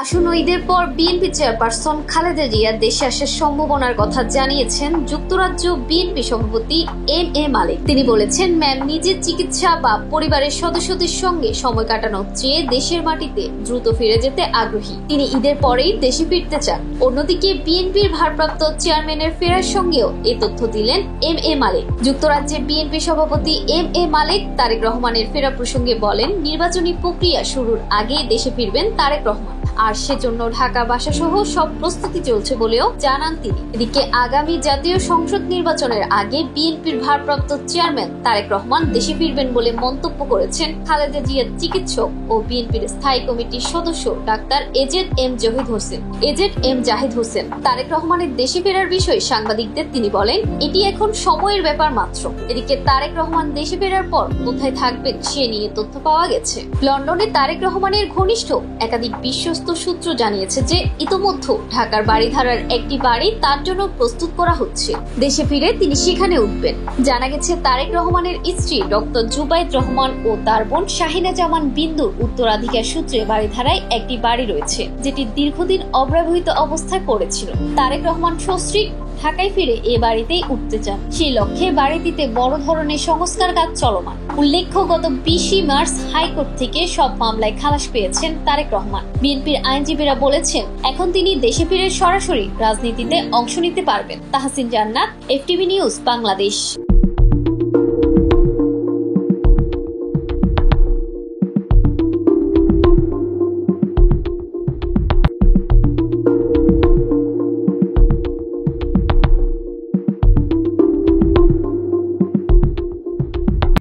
আসন্ন ঈদের পর বিএনপি চেয়ারপারসন খালেদা জিয়া দেশে আসার সম্ভাবনার কথা জানিয়েছেন যুক্তরাজ্য বিএনপি সভাপতি এম.এ. মালেক। তিনি বলেছেন, ম্যাম নিজের চিকিৎসা বা পরিবারের সদস্যদের সঙ্গে সময় কাটানোর চেয়ে দেশের মাটিতে দ্রুত ফিরে যেতে আগ্রহী। তিনি ঈদের পরেই দেশে ফিরতে চান। অন্যদিকে বিএনপির ভারপ্রাপ্ত চেয়ারম্যানের ফেরার সঙ্গেও এ তথ্য দিলেন এম.এ. মালেক। যুক্তরাজ্যে বিএনপি সভাপতি এম.এ. মালেক তারেক রহমানের ফেরা প্রসঙ্গে বলেন, নির্বাচনী প্রক্রিয়া শুরুর আগেই দেশে ফিরবেন তারেক রহমান, আর সেজন্য ঢাকা বাসা সহ সব প্রস্তুতি চলছে বলেও জানান তিনি। এদিকে আগামী জাতীয় সংসদ নির্বাচনের আগে বিএনপির ভারপ্রাপ্ত চেয়ারম্যান তারেক রহমান দেশে ফিরবেন বলে মন্তব্য করেছেন খালেদা জিয়ার চিকিৎসক ও বিএনপির স্থায়ী কমিটির সদস্য ডাক্তার এজেড.এম. জাহিদ হোসেন। তারেক রহমানের দেশে ফেরার বিষয়ে সাংবাদিকদের তিনি বলেন, এটি এখন সময়ের ব্যাপার মাত্র। এদিকে তারেক রহমান দেশে ফেরার পর কোথায় থাকবেন সে নিয়ে তথ্য পাওয়া গেছে। লন্ডনে তারেক রহমানের ঘনিষ্ঠ একাধিক বিশ্বস্ত সূত্র জানিয়েছে যে ইতোমধ্যে ঢাকার বাড়িধারার একটি বাড়ি তার জন্য প্রস্তুত করা হচ্ছে। দেশে ফিরে তিনি সেখানে উঠবেন। জানা গেছে, তারেক রহমানের স্ত্রী ডক্টর জুবাইদ রহমান ও তার বোন শাহিনা জামান বিন্দুর উত্তরাধিকার সূত্রে বাড়িধারায় একটি বাড়ি রয়েছে, যেটি দীর্ঘদিন অব্যবহৃত অবস্থায় পড়েছিল। তারেক রহমান সস্ত্রীক ঢাকায় ফিরে এ বাড়িতেই উঠতে চান। সেই লক্ষ্যে বাড়িটিতে বড় ধরনের সংস্কার কাজ চলমান। উল্লেখ্য, গত 20 মার্চ হাইকোর্ট থেকে সব মামলায় খালাস পেয়েছেন তারেক রহমান। বিএনপির আইনজীবীরা বলেছেন, এখন তিনি দেশে ফিরে সরাসরি রাজনীতিতে অংশ নিতে পারবেন। তাহসিন জান্নাত, এফটিভি নিউজ, বাংলাদেশ।